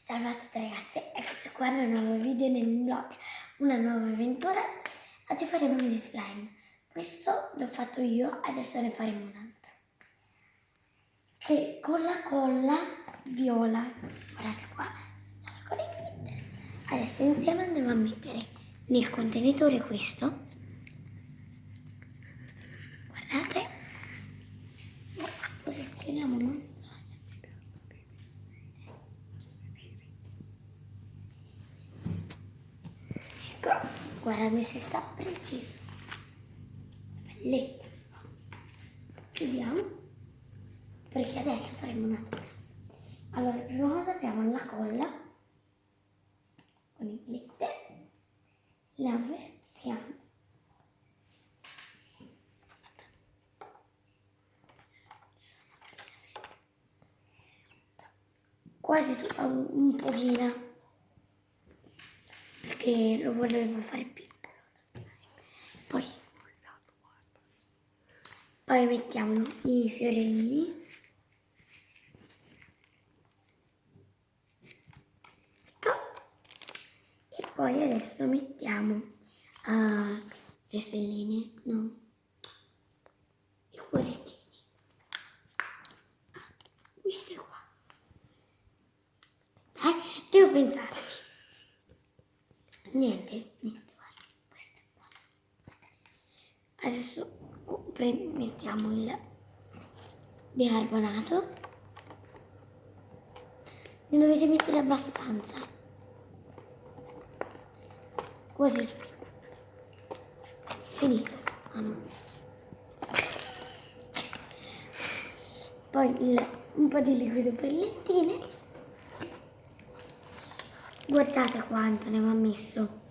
Salve a tutti ragazzi, eccoci qua in un nuovo video nel blog, una nuova avventura. Oggi faremo gli slime. Questo l'ho fatto io, adesso ne faremo un altro. Che con la colla viola, guardate qua, con il glitter. Adesso insieme andremo a mettere nel contenitore questo. Guardate, posizioniamo, non so se guarda, si sta preciso. Belletta. Chiudiamo perché adesso faremo un altro. Allora, prima cosa apriamo la colla con il glitter, la versiamo. Quasi tutta un pochino perché lo volevo fare piccolo. Poi mettiamo i fiorellini. E poi adesso mettiamo le stelline, no, i cuoricini. Queste qua. Aspetta, devo pensarci. Niente, guarda, queste qua. Adesso mettiamo il bicarbonato. Ne dovete mettere abbastanza. Quasi finito. Ah no. Poi un po' di liquido per le lettine. Guardate quanto ne va messo.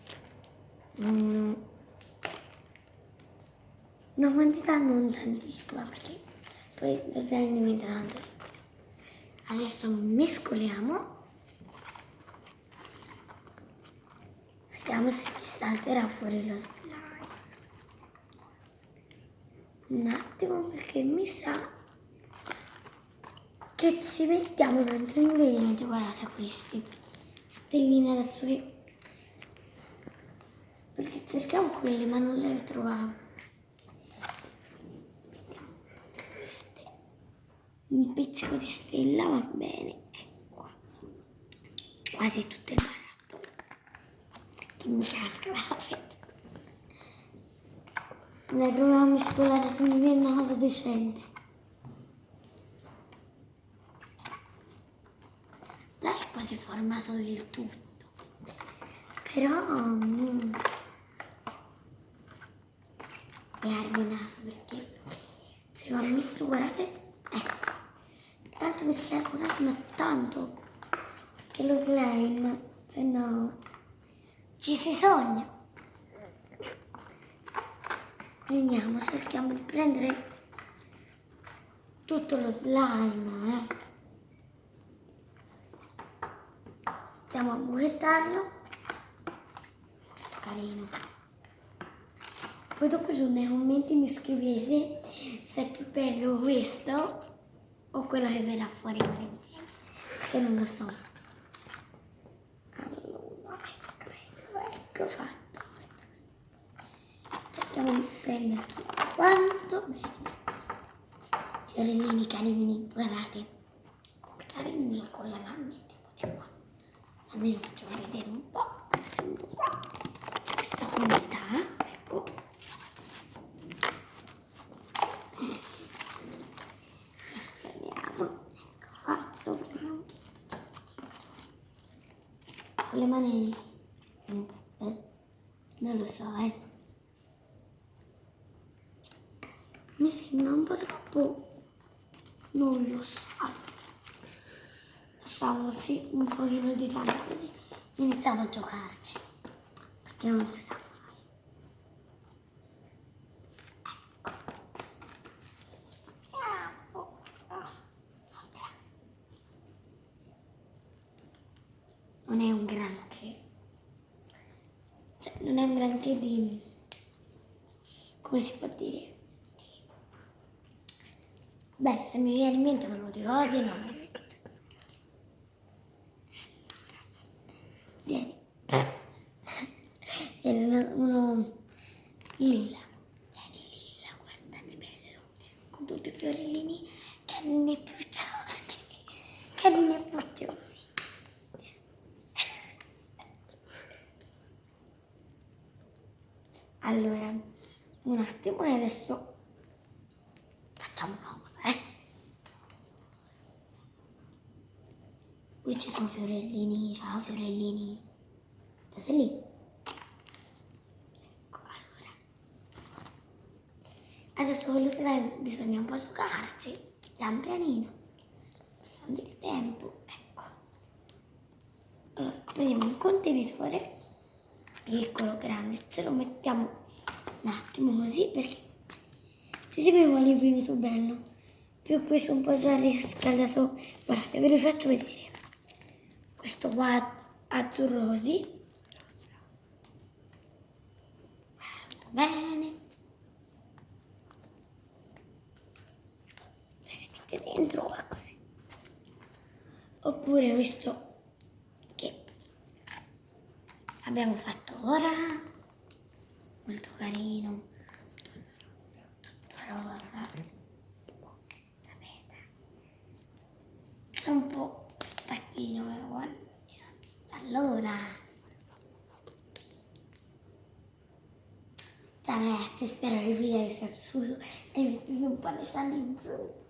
Una quantità non tantissima perché poi lo slime diventa tanto liquido. Adesso mescoliamo. Vediamo se ci salterà fuori lo slime. Un attimo perché mi sa che ci mettiamo un altro ingrediente. Guardate questi stelline adesso che perché cercavo quelle ma non le trovavo. Mettiamo queste, un pizzico di stella va bene, ecco qua. Quasi tutto il barattolo che mi casca la fetta. Dai, proviamo a mescolare se mi viene una cosa decente. Dai, è quasi formato del tutto. Però bicarbonato perché ci va messo, guardate, ecco, tanto per bicarbonato ma tanto che lo slime, se no ci si sogna. Prendiamo, cerchiamo di prendere tutto lo slime, iniziamo a buchettarlo, molto carino. Poi dopo giù nei commenti mi scrivete se è più bello questo o quello che verrà fuori ora insieme, perché non lo so. Allora, ecco fatto. Cerchiamo di prendere tutto quanto bene. Fiorellini carini, guardate, come carini con la mettiamoci qua. Almeno facciamo vedere un po', qua. Questa quantità, ecco. Speriamo, ecco fatto. Con le mani, non lo so, mi sembra un po' troppo, non lo so. Lasciamoci un pochino di tempo così iniziamo a giocarci, perché non si sa mai. Ecco. Non è un granché, cioè non è un granché di, come si può dire? Beh, se mi viene in mente ve lo dico di no. uno lilla. Vieni lilla, guardate bello. Con tutti i fiorellini, carine puccioschi. Carine pucciosi. Allora, un attimo e adesso facciamo una cosa, Qui ci sono fiorellini, ciao fiorellini. Sei lì? Ecco, allora. Adesso quello che bisogna un po' giocarci, pian pianino, passando il tempo, ecco. Allora, prendiamo un contenitore, piccolo, grande, ce lo mettiamo un attimo così perché se mi vuole è venuto bello. Più questo un po' già riscaldato, guardate, ve lo faccio vedere. Questo qua azzurro così, guardate bene, lo si mette dentro qua così. Oppure questo che abbiamo fatto ora, molto carino, tutto rosa, sapete, che è un po' stacchino, guarda. Allora, ciao ragazzi, spero che il video vi sia piaciuto e mettetevi un po' le in su.